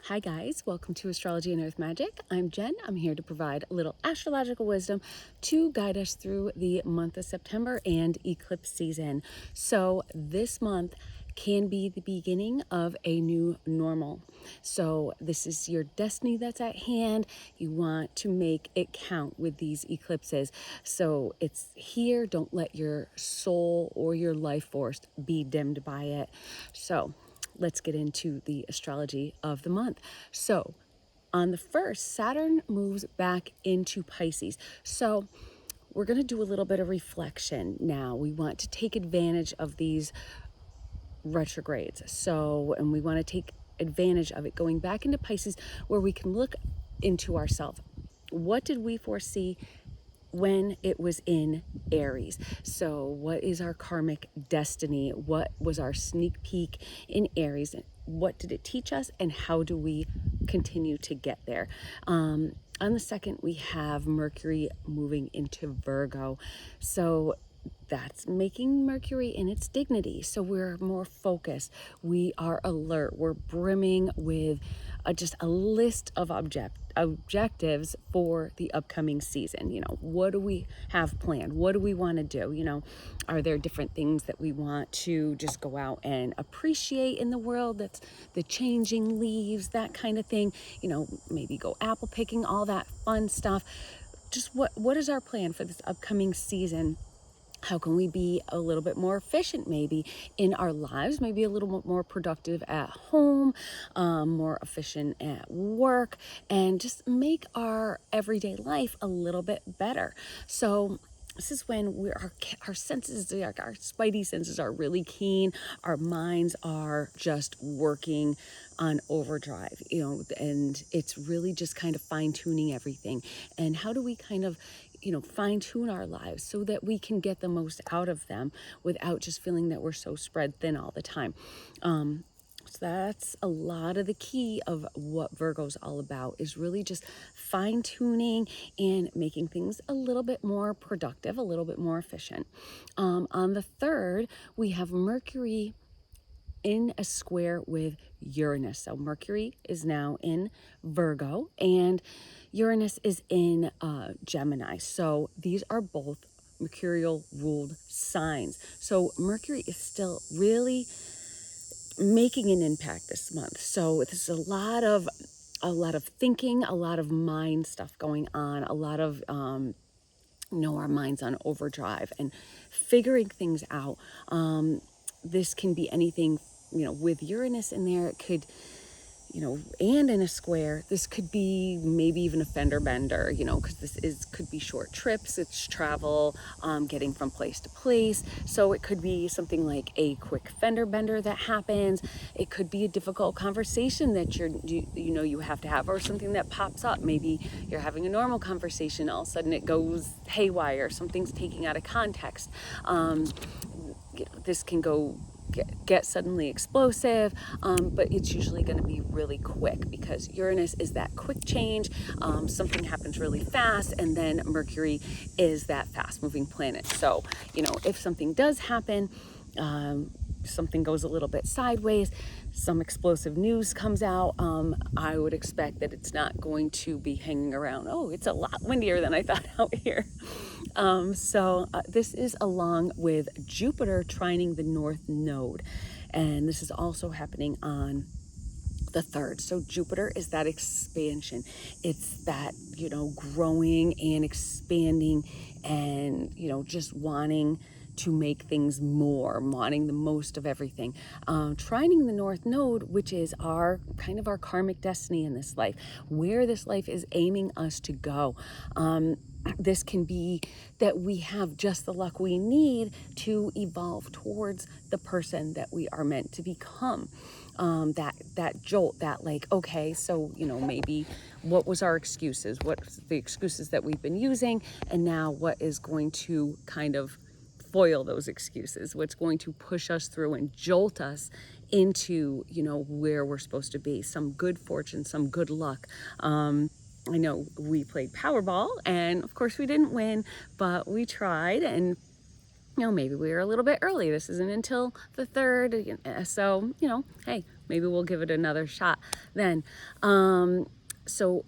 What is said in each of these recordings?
Hi guys, welcome to Astrology and Earth Magic. I'm Jen. I'm here to provide a little astrological wisdom to guide us through the month of September and eclipse season. So this month can be the beginning of a new normal. So this is your destiny that's at hand. You want to make it count with these eclipses. So it's here. Don't let your soul or your life force be dimmed by it. So let's get into the astrology of the month. So on the 1st, Saturn moves back into Pisces. So we're going to do a little bit of reflection now. We want to take advantage of these retrogrades. And we want to take advantage of it going back into Pisces, where we can look into ourselves. What did we foresee when it was in Aries? So what is our karmic destiny? What was our sneak peek in Aries? What did it teach us, and how do we continue to get there? On the 2nd, we have Mercury moving into Virgo. So that's making Mercury in its dignity. So we're more focused. We are alert. We're brimming with just a list of objectives for the upcoming season. What do we have planned? What do we want to do? Are there different things that we want to just go out and appreciate in the world? That's the changing leaves, that kind of thing. Maybe go apple picking, all that fun stuff. Just what is our plan for this upcoming season? How can we be a little bit more efficient maybe in our lives, maybe a little bit more productive at home, more efficient at work, and just make our everyday life a little bit better? So this is when our senses, our spidey senses are really keen. Our minds are just working on overdrive, and it's really just kind of fine tuning everything. And how do we kind of fine tune our lives so that we can get the most out of them without just feeling that we're so spread thin all the time? So that's a lot of the key of what Virgo's all about, is really just fine tuning and making things a little bit more productive, a little bit more efficient. On the 3rd, we have Mercury in a square with Uranus. So Mercury is now in Virgo and Uranus is in Gemini. So these are both mercurial ruled signs. So Mercury is still really making an impact this month. So there's a lot of thinking, a lot of mind stuff going on, a lot of our minds on overdrive and figuring things out. This can be anything, with Uranus in there. It could, and in a square, this could be maybe even a fender bender, because could be short trips. It's travel, getting from place to place. So it could be something like a quick fender bender that happens. It could be a difficult conversation that you have to have, or something that pops up. Maybe you're having a normal conversation, all of a sudden it goes haywire. Something's taken out of context. This can get suddenly explosive, but it's usually going to be really quick, because Uranus is that quick change. Something happens really fast, and then Mercury is that fast moving planet. So if something does happen, something goes a little bit sideways, some explosive news comes out, I would expect that it's not going to be hanging around. Oh, it's a lot windier than I thought out here. This is along with Jupiter trining the North Node, and this is also happening on the 3rd. So Jupiter is that expansion. It's that, growing and expanding and, just wanting to make things more, wanting the most of everything. Trining the North Node, which is our karmic destiny in this life, where this life is aiming us to go. This can be that we have just the luck we need to evolve towards the person that we are meant to become. That jolt, that okay, so maybe what was our excuses, what's the excuses that we've been using, and now what is going to kind of foil those excuses, what's going to push us through and jolt us into where we're supposed to be, some good fortune, some good luck. I know we played Powerball, and of course we didn't win, but we tried, and maybe we were a little bit early. This isn't until the 3rd, so hey, maybe we'll give it another shot then. So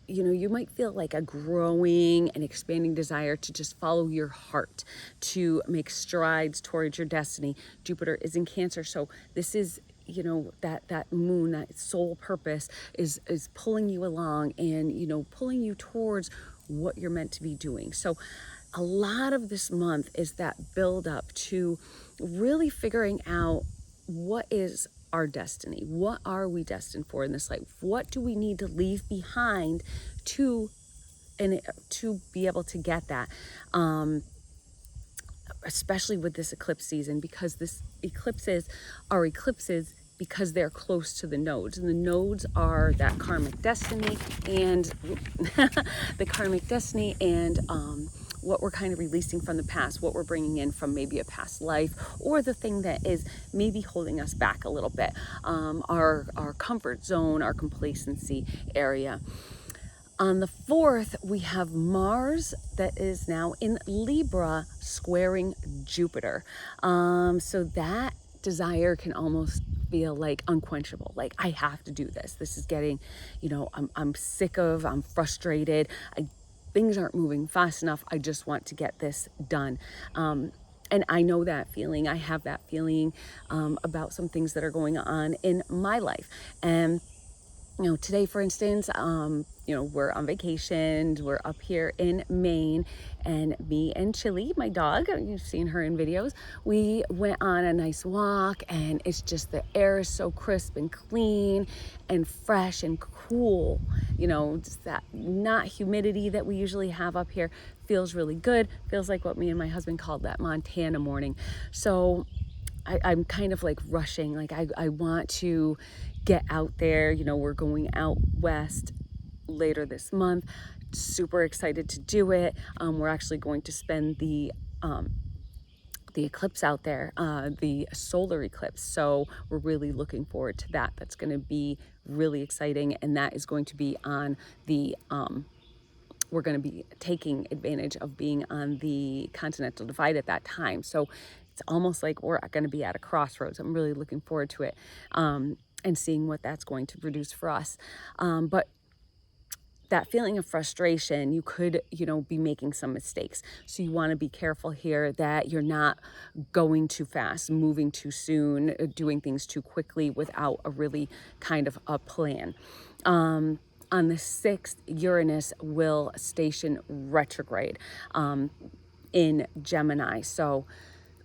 you might feel like a growing and expanding desire to just follow your heart, to make strides towards your destiny. Jupiter is in Cancer, so this is that moon, that soul purpose is pulling you along and pulling you towards what you're meant to be doing. So a lot of this month is that build up to really figuring out what is our destiny. What are we destined for in this life? What do we need to leave behind to be able to get that? Especially with this eclipse season, because this eclipses are eclipses because they're close to the nodes, and the nodes are that karmic destiny and the karmic destiny and what we're kind of releasing from the past, what we're bringing in from maybe a past life, or the thing that is maybe holding us back a little bit, our comfort zone, our complacency area. On the 4th, we have Mars that is now in Libra squaring Jupiter. So that desire can almost feel like unquenchable. Like, I have to do this. This is getting, I'm sick of, I'm frustrated. Things aren't moving fast enough. I just want to get this done. And I know that feeling. I have that feeling about some things that are going on in my life. And today, for instance, we're on vacation. We're up here in Maine, and me and Chili, my dog, you've seen her in videos, we went on a nice walk, and it's just, the air is so crisp and clean and fresh and cool. Just that not humidity that we usually have up here feels really good. Feels like what me and my husband called that Montana morning. So I'm kind of like rushing. Like, I want to get out there. We're going out west later this month. Super excited to do it. We're actually going to spend the eclipse out there, the solar eclipse. So we're really looking forward to that. That's going to be really exciting. And that is going to be on the, we're going to be taking advantage of being on the continental divide at that time. So it's almost like we're going to be at a crossroads. I'm really looking forward to it, and seeing what that's going to produce for us. But that feeling of frustration, you could, be making some mistakes. So you want to be careful here that you're not going too fast, moving too soon, doing things too quickly without a really kind of a plan. On the 6th, Uranus will station retrograde in Gemini. So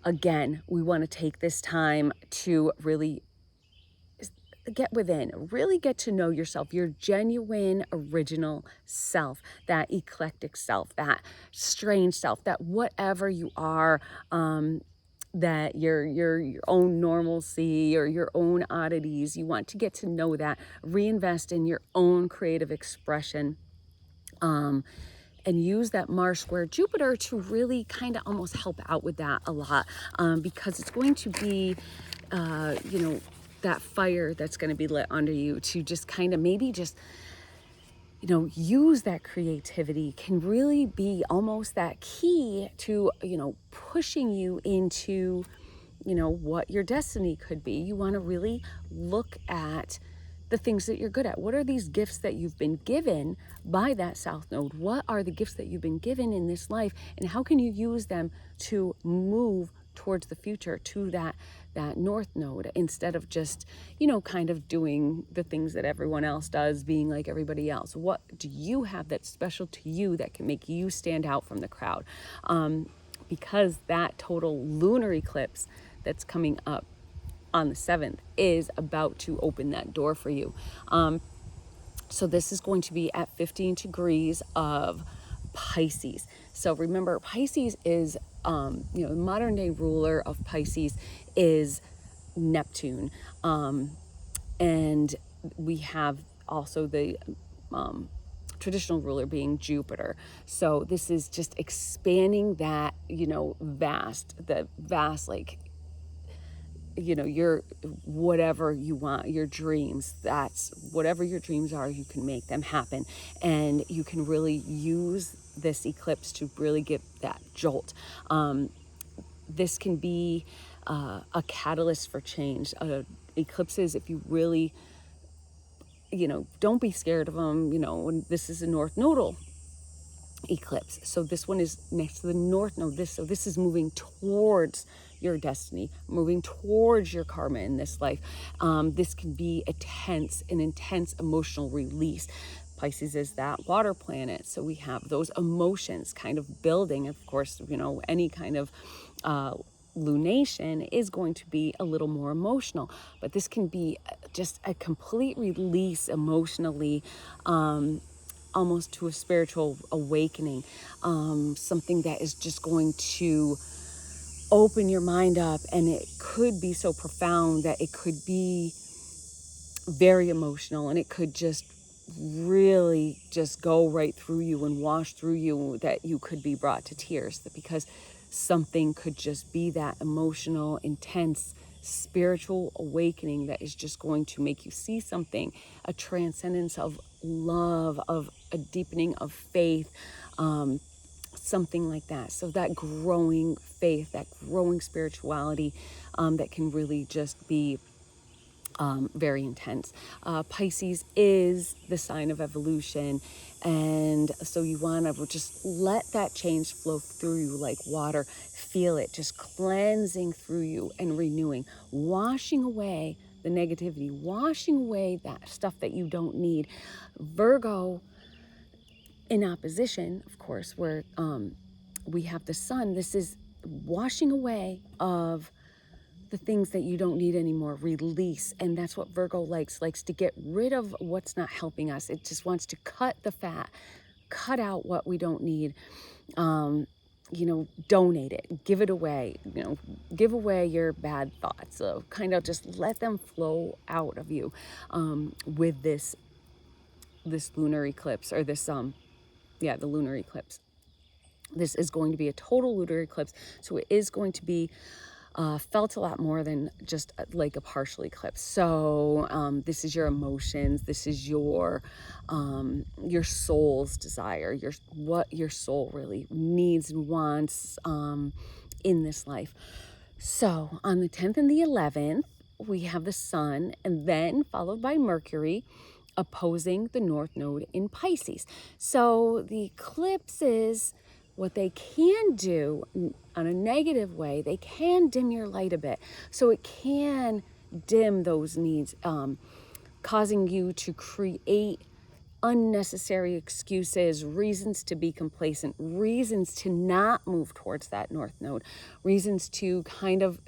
again, we want to take this time to really get within, really get to know yourself, your genuine original self, that eclectic self, that strange self, that whatever you are, that your own normalcy or your own oddities, you want to get to know that, reinvest in your own creative expression, and use that Mars square Jupiter to really kind of almost help out with that a lot, because it's going to be, that fire that's going to be lit under you to just kind of maybe just, use that creativity can really be almost that key to, pushing you into, what your destiny could be. You want to really look at the things that you're good at. What are these gifts that you've been given by that South Node? What are the gifts that you've been given in this life, and how can you use them to move towards the future, to that North Node, instead of just, kind of doing the things that everyone else does, being like everybody else? What do you have that's special to you that can make you stand out from the crowd? Because that total lunar eclipse that's coming up on the 7th is about to open that door for you. So this is going to be at 15 degrees of Pisces. So remember, Pisces is, the modern day ruler of Pisces is Neptune. And we have also the traditional ruler being Jupiter. So this is just expanding that, the vast, like, your whatever you want, your dreams, that's whatever your dreams are, you can make them happen. And you can really use this eclipse to really give that jolt. This can be a catalyst for change, eclipses, if you really, don't be scared of them. And this is a north nodal eclipse. So this one is next to the north node. This is moving towards your destiny, moving towards your karma in this life. This can be an intense emotional release. Pisces is that water planet, so we have those emotions kind of building. Of course, any kind of lunation is going to be a little more emotional, but this can be just a complete release emotionally, almost to a spiritual awakening, something that is just going to open your mind up, and it could be so profound that it could be very emotional, and it could just really just go right through you and wash through you, that you could be brought to tears, because something could just be that emotional, intense, spiritual awakening that is just going to make you see something, a transcendence of love, of a deepening of faith, something like that. So that growing faith, that growing spirituality, that can really just be very intense. Pisces is the sign of evolution, and so you want to just let that change flow through you like water. Feel it just cleansing through you and renewing, washing away the negativity, washing away that stuff that you don't need. Virgo in opposition, of course, where we have the sun, this is washing away of the things that you don't need anymore, release. And that's what Virgo likes to get rid of what's not helping us. It just wants to cut the fat, cut out what we don't need, donate it, give it away, give away your bad thoughts. So kind of just let them flow out of you with this lunar eclipse, or the lunar eclipse. This is going to be a total lunar eclipse, so it is going to be felt a lot more than just like a partial eclipse. So this is your emotions. This is your soul's desire, what your soul really needs and wants in this life. So on the 10th and the 11th, we have the sun, and then followed by Mercury opposing the North Node in Pisces. So the eclipses, what they can do on a negative way, they can dim your light a bit. So it can dim those needs, causing you to create unnecessary excuses, reasons to be complacent, reasons to not move towards that North Node, reasons to kind of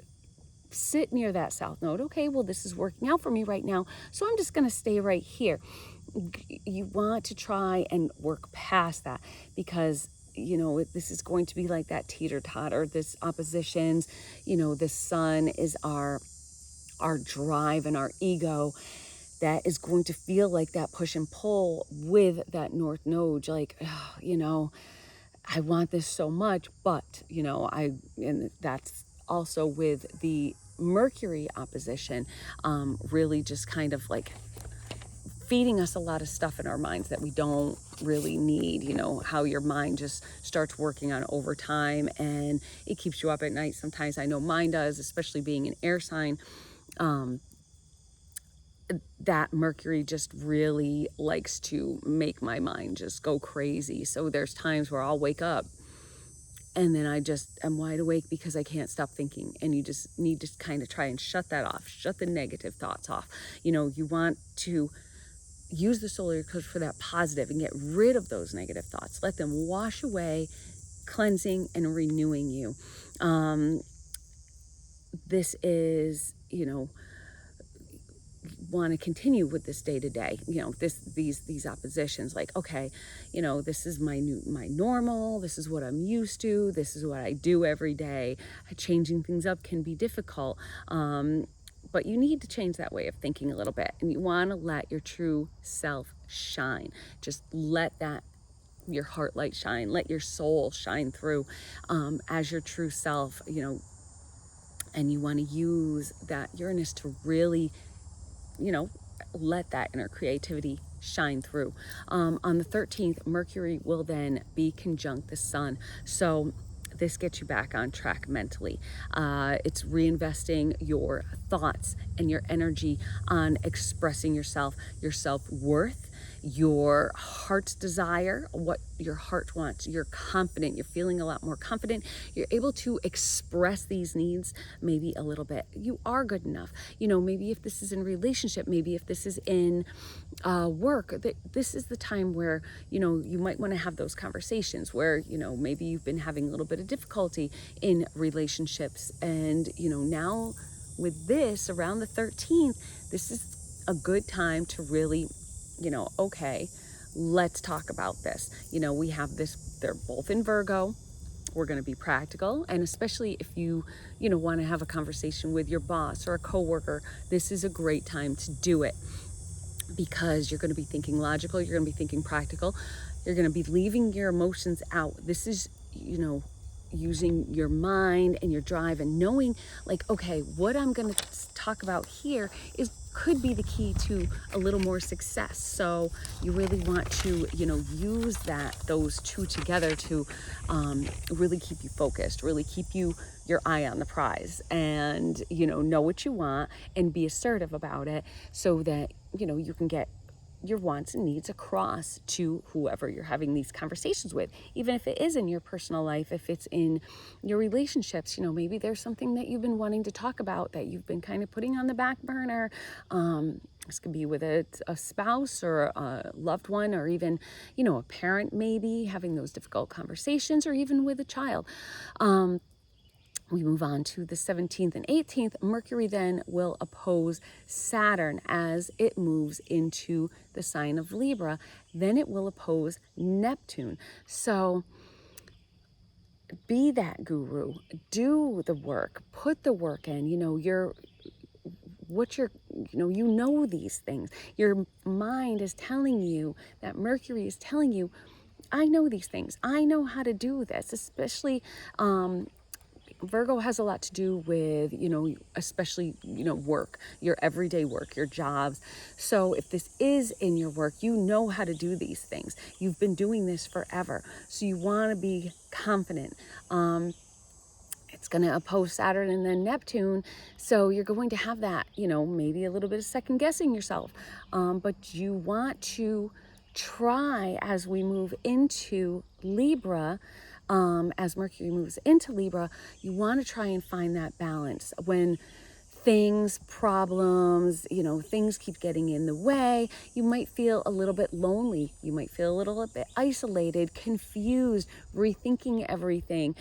sit near that South Node. Okay, well, this is working out for me right now, so I'm just going to stay right here. You want to try and work past that, because this is going to be like that teeter-totter, this oppositions. The sun is our drive and our ego, that is going to feel like that push and pull with that North Node, like, I want this so much, but and that's also with the Mercury opposition, really just kind of like feeding us a lot of stuff in our minds that we don't really need. How your mind just starts working on overtime, and it keeps you up at night. Sometimes I know mine does, especially being an air sign. That Mercury just really likes to make my mind just go crazy. So there's times where I'll wake up and then I just am wide awake because I can't stop thinking. And you just need to kind of try and shut that off, shut the negative thoughts off. You want to use the solar eclipse for that positive and get rid of those negative thoughts. Let them wash away, cleansing and renewing you. This is, want to continue with this day to day, these oppositions, like, okay, this is my normal, this is what I'm used to, this is what I do every day. Changing things up can be difficult, but you need to change that way of thinking a little bit, and you want to let your true self shine. Just let your heart light shine, let your soul shine through as your true self, and you want to use that Uranus to really let that inner creativity shine through. On the 13th, Mercury will then be conjunct the sun. So this gets you back on track mentally. It's reinvesting your thoughts and your energy on expressing yourself, your self-worth, your heart's desire, what your heart wants. You're confident, you're feeling a lot more confident. You're able to express these needs maybe a little bit. You are good enough. Maybe if this is in relationship, maybe if this is in work, this is the time where, you might want to have those conversations where, maybe you've been having a little bit of difficulty in relationships. And, now with this around the 13th, this is a good time to really, okay, let's talk about this. We have this, they're both in Virgo. We're going to be practical. And especially if you, want to have a conversation with your boss or a coworker, this is a great time to do it, because you're going to be thinking logical, you're going to be thinking practical, you're going to be leaving your emotions out. This is, using your mind and your drive and knowing, like, okay, what I'm going to talk about here could be the key to a little more success. So you really want to, use those two together to really keep you focused, really keep your eye on the prize, and, know what you want and be assertive about it, so that, you can get your wants and needs across to whoever you're having these conversations with. Even if it is in your personal life, if it's in your relationships, maybe there's something that you've been wanting to talk about that you've been kind of putting on the back burner. This could be with a spouse or a loved one, or even, a parent, maybe having those difficult conversations, or even with a child. We move on to the 17th and 18th. Mercury then will oppose Saturn as it moves into the sign of Libra. Then it will oppose Neptune. So be that guru, do the work, put the work in. These things. Your mind is telling you, that Mercury is telling you, I know these things. I know how to do this, especially Virgo has a lot to do with, especially, work, your everyday work, your jobs. So if this is in your work, you know how to do these things. You've been doing this forever. So you want to be confident. It's going to oppose Saturn and then Neptune. So you're going to have that, maybe a little bit of second guessing yourself. But you want to try, as we move into Libra, as Mercury moves into Libra, you want to try and find that balance. When problems, things keep getting in the way, you might feel a little bit lonely. You might feel a little bit isolated, confused, rethinking everything.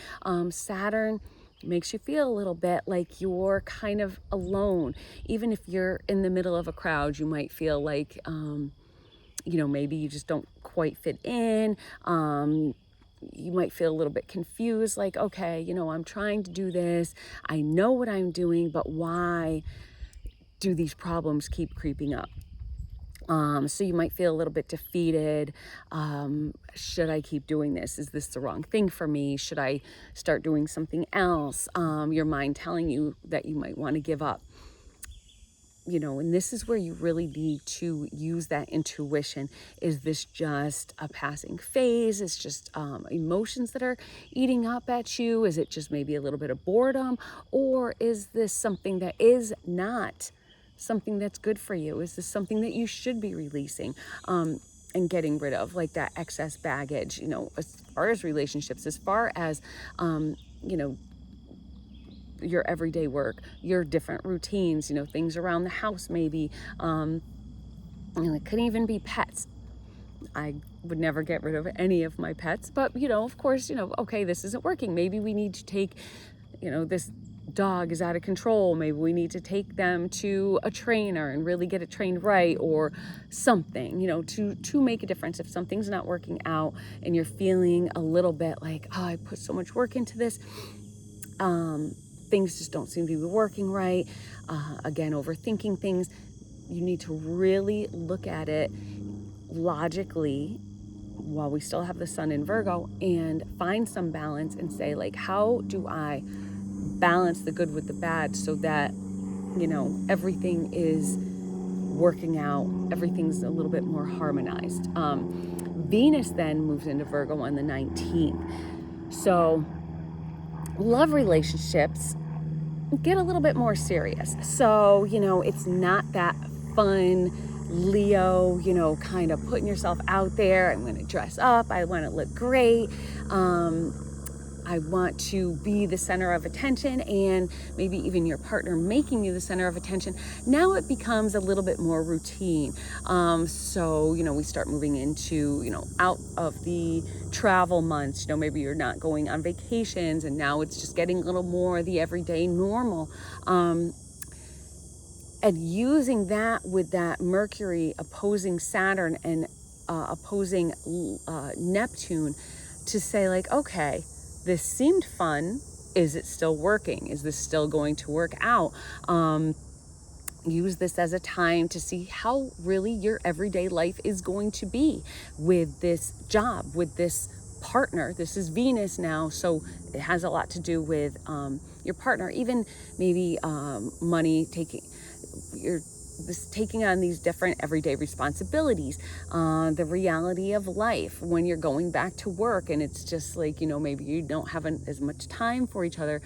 Saturn makes you feel a little bit like you're kind of alone. Even if you're in the middle of a crowd, you might feel like, maybe you just don't quite fit in. You might feel a little bit confused, like, okay, I'm trying to do this. I know what I'm doing, but why do these problems keep creeping up? So you might feel a little bit defeated. Should I keep doing this? Is this the wrong thing for me? Should I start doing something else? Your mind telling you that you might want to give up. And this is where you really need to use that intuition. Is this just a passing phase? Is just emotions that are eating up at you? Is it just maybe a little bit of boredom? Or is this something that is not something that's good for you? Is this something that you should be releasing and getting rid of, like that excess baggage, as far as relationships, as far as, your everyday work, your different routines, things around the house, maybe, it could even be pets. I would never get rid of any of my pets, but, of course, okay, this isn't working. Maybe we need to take, this dog is out of control. Maybe we need to take them to a trainer and really get it trained right, or something, to make a difference. If something's not working out and you're feeling a little bit like, oh, I put so much work into this, things just don't seem to be working right. Again, overthinking things. You need to really look at it logically while we still have the sun in Virgo, and find some balance and say, like, how do I balance the good with the bad so that, everything is working out, everything's a little bit more harmonized. Venus then moves into Virgo on the 19th. So love relationships get a little bit more serious. So, it's not that fun Leo, kind of putting yourself out there. I'm going to dress up. I want to look great. I want to be the center of attention, and maybe even your partner making you the center of attention. Now it becomes a little bit more routine. So, we start moving into, out of the travel months. Maybe you're not going on vacations, and now it's just getting a little more the everyday normal. And using that with that Mercury opposing Saturn and opposing Neptune to say, like, okay, this seemed fun. Is it still working? Is this still going to work out? Use this as a time to see how really your everyday life is going to be with this job, with this partner. This is Venus now, so it has a lot to do with your partner, even maybe money, taking on these different everyday responsibilities, the reality of life when you're going back to work and it's just like, maybe you don't have as much time for each other.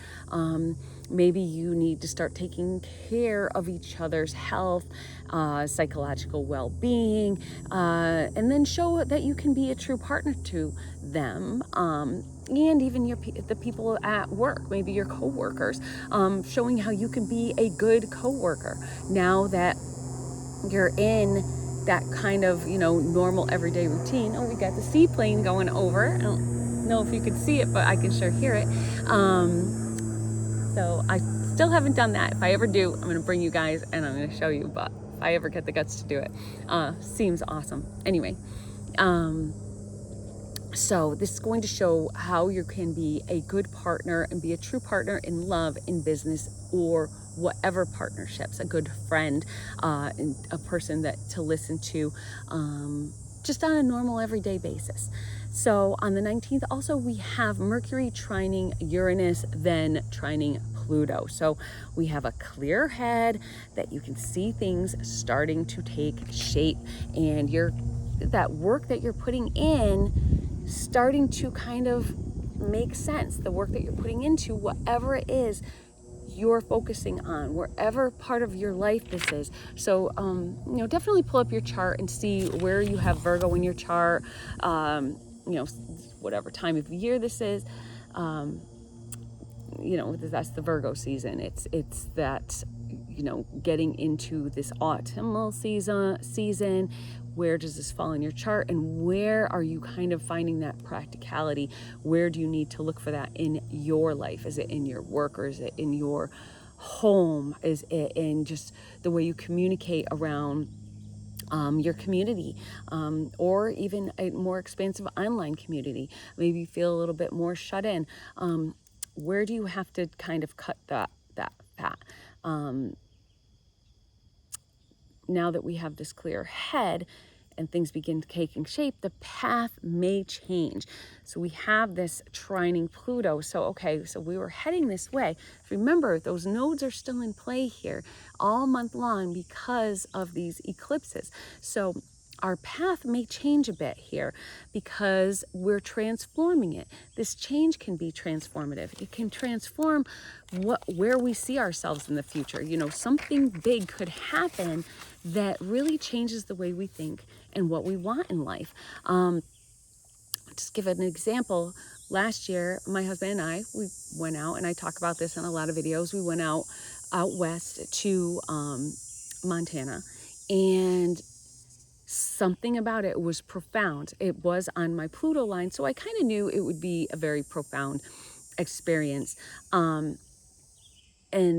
Maybe you need to start taking care of each other's health, psychological well-being, and then show that you can be a true partner to them. And even the people at work, maybe your co-workers, showing how you can be a good co-worker now that you're in that kind of, normal everyday routine. Oh, we got the seaplane going over. I don't know if you could see it, but I can sure hear it. So I still haven't done that. If I ever do, I'm going to bring you guys and I'm going to show you, but if I ever get the guts to do it, seems awesome. Anyway, so this is going to show how you can be a good partner and be a true partner in love, in business, or whatever partnerships, a good friend, and a person that to listen to, just on a normal everyday basis. So on the 19th, also we have Mercury trining Uranus, then trining Pluto. So we have a clear head that you can see things starting to take shape, and that work that you're putting in starting to kind of make sense. The work that you're putting into whatever it is you're focusing on, wherever part of your life this is. So, definitely pull up your chart and see where you have Virgo in your chart, whatever time of year this is. That's the Virgo season. It's that, getting into this autumnal season. Where does this fall in your chart, and where are you kind of finding that practicality? Where do you need to look for that in your life? Is it in your work, or is it in your home? Is it in just the way you communicate around your community, or even a more expansive online community? Maybe you feel a little bit more shut in. Where do you have to kind of cut that fat? Now that we have this clear head and things begin taking shape, the path may change. So we have this trining Pluto. So we were heading this way. Remember, those nodes are still in play here all month long because of these eclipses. So our path may change a bit here because we're transforming it. This change can be transformative. It can transform where we see ourselves in the future. Something big could happen that really changes the way we think and what we want in life. Just give an example. Last year, my husband and I, we went out, and I talk about this in a lot of videos. We went out west to Montana, and something about it was profound. It was on my Pluto line, so I kind of knew it would be a very profound experience. And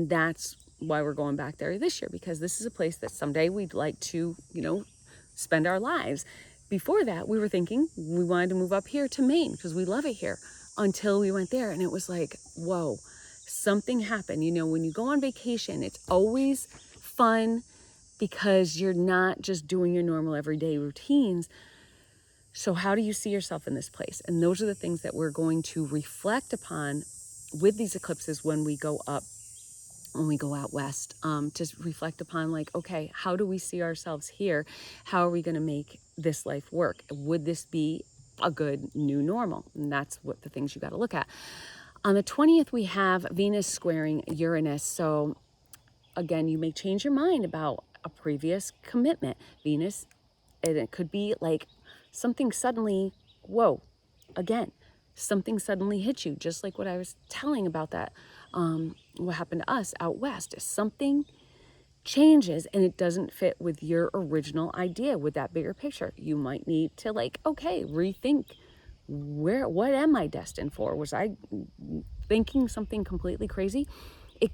that's why we're going back there this year, because this is a place that someday we'd like to, spend our lives. Before that, we were thinking we wanted to move up here to Maine because we love it here, until we went there and it was like, whoa, something happened. When you go on vacation, it's always fun because you're not just doing your normal everyday routines. So how do you see yourself in this place? And those are the things that we're going to reflect upon with these eclipses when we go out west, to reflect upon, like, okay, how do we see ourselves here? How are we going to make this life work? Would this be a good new normal? And that's what the things you got to look at. On the 20th, we have Venus squaring Uranus. So again, you may change your mind about a previous commitment. Venus, and it could be like something suddenly, whoa, again, something suddenly hits you, just like what I was telling about that, what happened to us out west. Is something changes and it doesn't fit with your original idea, with that bigger picture, you might need to like, okay, rethink what am I destined for? Was I thinking something completely crazy?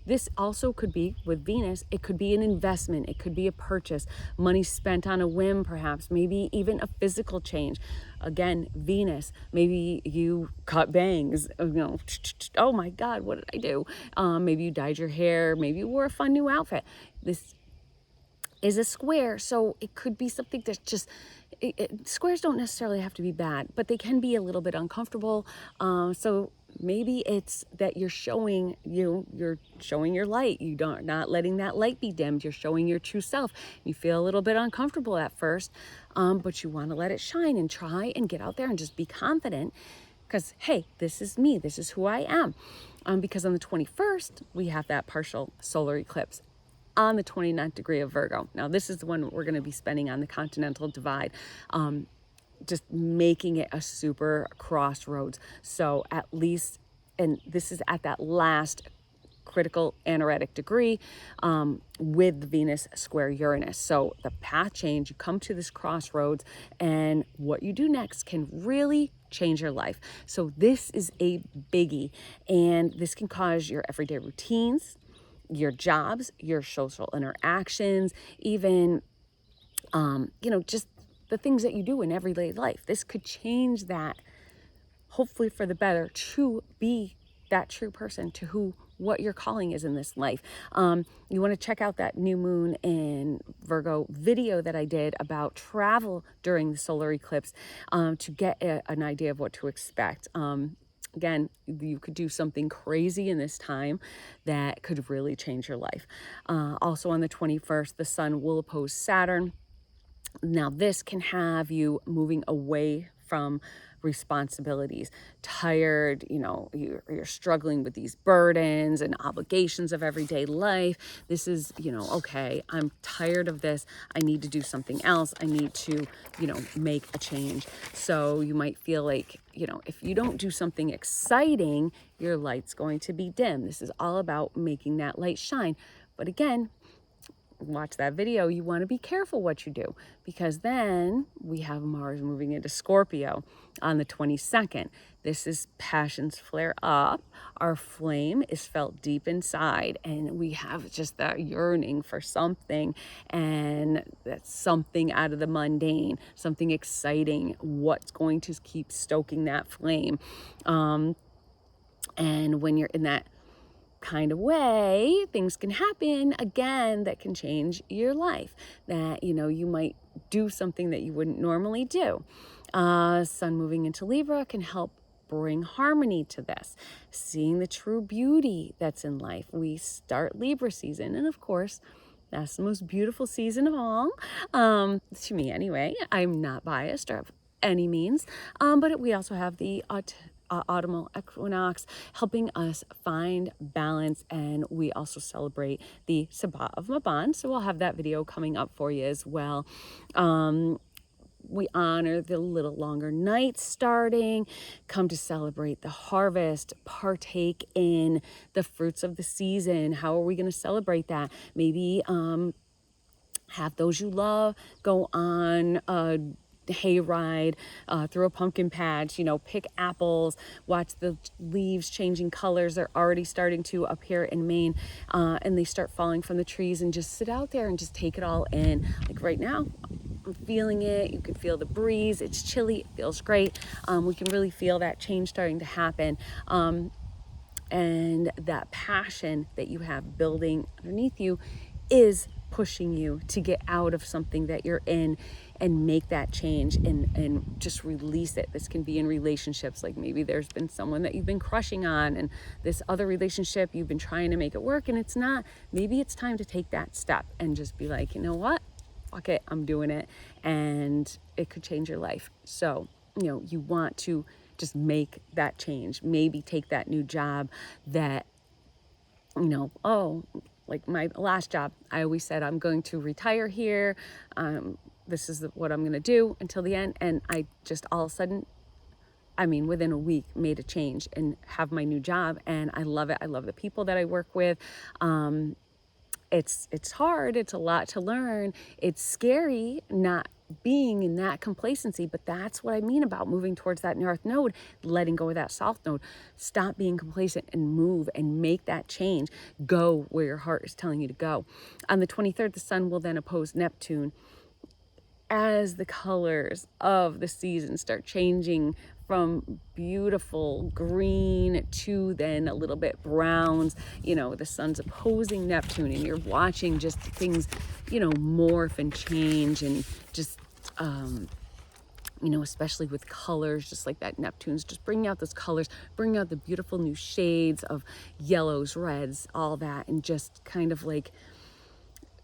This also could be with Venus, it could be an investment, it could be a purchase, money spent on a whim perhaps, maybe even a physical change. Again, Venus, maybe you cut bangs, oh my God, what did I do? Maybe you dyed your hair, maybe you wore a fun new outfit. This is a square, so it could be something that's just, squares don't necessarily have to be bad, but they can be a little bit uncomfortable. So maybe it's that you're showing your light. Not letting that light be dimmed. You're showing your true self. You feel a little bit uncomfortable at first, but you want to let it shine and try and get out there and just be confident. Because, hey, this is me. This is who I am. Because on the 21st, we have that partial solar eclipse on the 29th degree of Virgo. Now, this is the one we're going to be spending on the continental divide, just making it a super crossroads. So at least, and this is at that last critical anaretic degree with Venus square Uranus. So the path change, you come to this crossroads, and what you do next can really change your life. So this is a biggie, and this can cause your everyday routines, your jobs, your social interactions, even, just the things that you do in everyday life. This could change that, hopefully for the better, to be that true person to what your calling is in this life. You want to check out that new moon in Virgo video that I did about travel during the solar eclipse, to get an idea of what to expect. Again, you could do something crazy in this time that could really change your life. Also on the 21st, the sun will oppose Saturn. Now, this can have you moving away from responsibilities, tired, you're struggling with these burdens and obligations of everyday life. This is, okay, I'm tired of this. I need to do something else. I need to, make a change. So you might feel like, if you don't do something exciting, your light's going to be dim. This is all about making that light shine. But again, watch that video, you want to be careful what you do, because then we have Mars moving into Scorpio on the 22nd. This is passions flare up. Our flame is felt deep inside, and we have just that yearning for something, and that's something out of the mundane, something exciting, what's going to keep stoking that flame. And when you're in that kind of way, things can happen again that can change your life, that you might do something that you wouldn't normally do. Sun moving into Libra can help bring harmony to this, seeing the true beauty that's in life. We start Libra season, and of course that's the most beautiful season of all, to me anyway. I'm not biased or of any means, but we also have the autumnal equinox helping us find balance, and we also celebrate the Sabbat of Maban, so we'll have that video coming up for you as well. We honor the little longer nights starting, come to celebrate the harvest, partake in the fruits of the season. How are we going to celebrate that? Maybe have those you love go on a hayride through a pumpkin patch, pick apples, watch the leaves changing colors. They're already starting to appear in Maine, and they start falling from the trees, and just sit out there and just take it all in. Like right now, I'm feeling it. You can feel the breeze. It's chilly. It feels great. We can really feel that change starting to happen. And that passion that you have building underneath you is pushing you to get out of something that you're in and make that change and just release it. This can be in relationships, like maybe there's been someone that you've been crushing on, and this other relationship you've been trying to make it work and it's not. Maybe it's time to take that step and just be like, you know what, fuck it, I'm doing it, and it could change your life. So you want to just make that change. Maybe take that new job that, you know, oh, like my last job, I always said, I'm going to retire here. This is what I'm going to do until the end. And I just all of a sudden, I mean, within a week, made a change and have my new job. And I love it. I love the people that I work with. It's hard. It's a lot to learn. It's scary not being in that complacency, but that's what I mean about moving towards that north node, letting go of that south node. Stop being complacent and move and make that change. Go where your heart is telling you to go. On the 23rd, the sun will then oppose Neptune. As the colors of the season start changing from beautiful green to then a little bit browns, you know, the sun's opposing Neptune and you're watching just things, you know, morph and change and just, you know, especially with colors, just like that Neptune's just bringing out those colors, bringing out the beautiful new shades of yellows, reds, all that, and just kind of like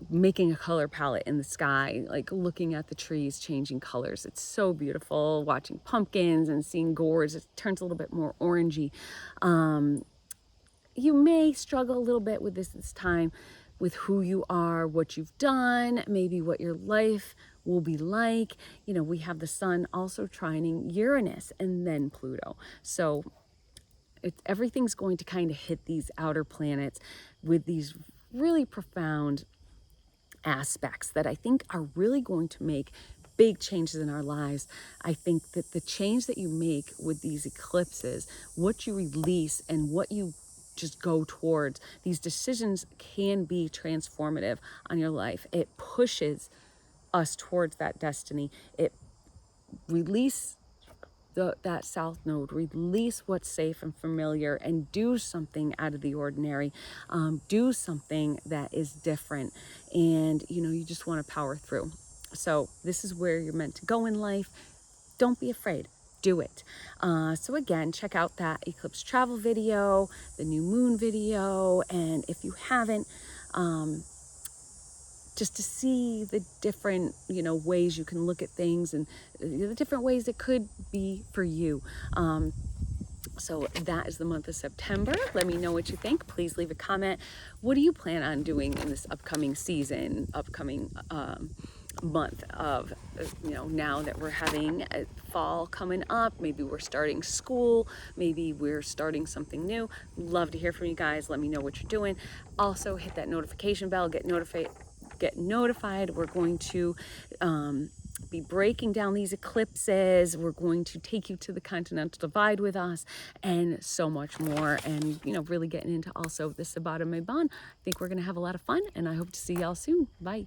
making a color palette in the sky, like looking at the trees changing colors. It's so beautiful watching pumpkins and seeing gourds. It turns a little bit more orangey. You may struggle a little bit with this time with who you are, what you've done, maybe what your life will be like. You know, we have the sun also trining Uranus and then Pluto. So everything's going to kind of hit these outer planets with these really profound aspects that I think are really going to make big changes in our lives. I think that the change that you make with these eclipses, what you release and what you just go towards, these decisions can be transformative on your life. It pushes us towards that destiny. It release that south node, release what's safe and familiar, and do something out of the ordinary. Do something that is different, and you know, you just want to power through. So this is where you're meant to go in life. Don't be afraid. Do it. So again, check out that eclipse travel video, the new moon video, and if you haven't, just to see the different, you know, ways you can look at things and the different ways it could be for you. So that is the month of September. Let me know what you think. Please leave a comment. What do you plan on doing in this upcoming season, upcoming month of, you know, now that we're having a fall coming up, maybe we're starting school, maybe we're starting something new. Love to hear from you guys. Let me know what you're doing. Also hit that notification bell, get notified. We're going to be breaking down these eclipses. We're going to take you to the continental divide with us and so much more. And, you know, really getting into also the Sabbat and Mabon. I think we're going to have a lot of fun, and I hope to see y'all soon. Bye.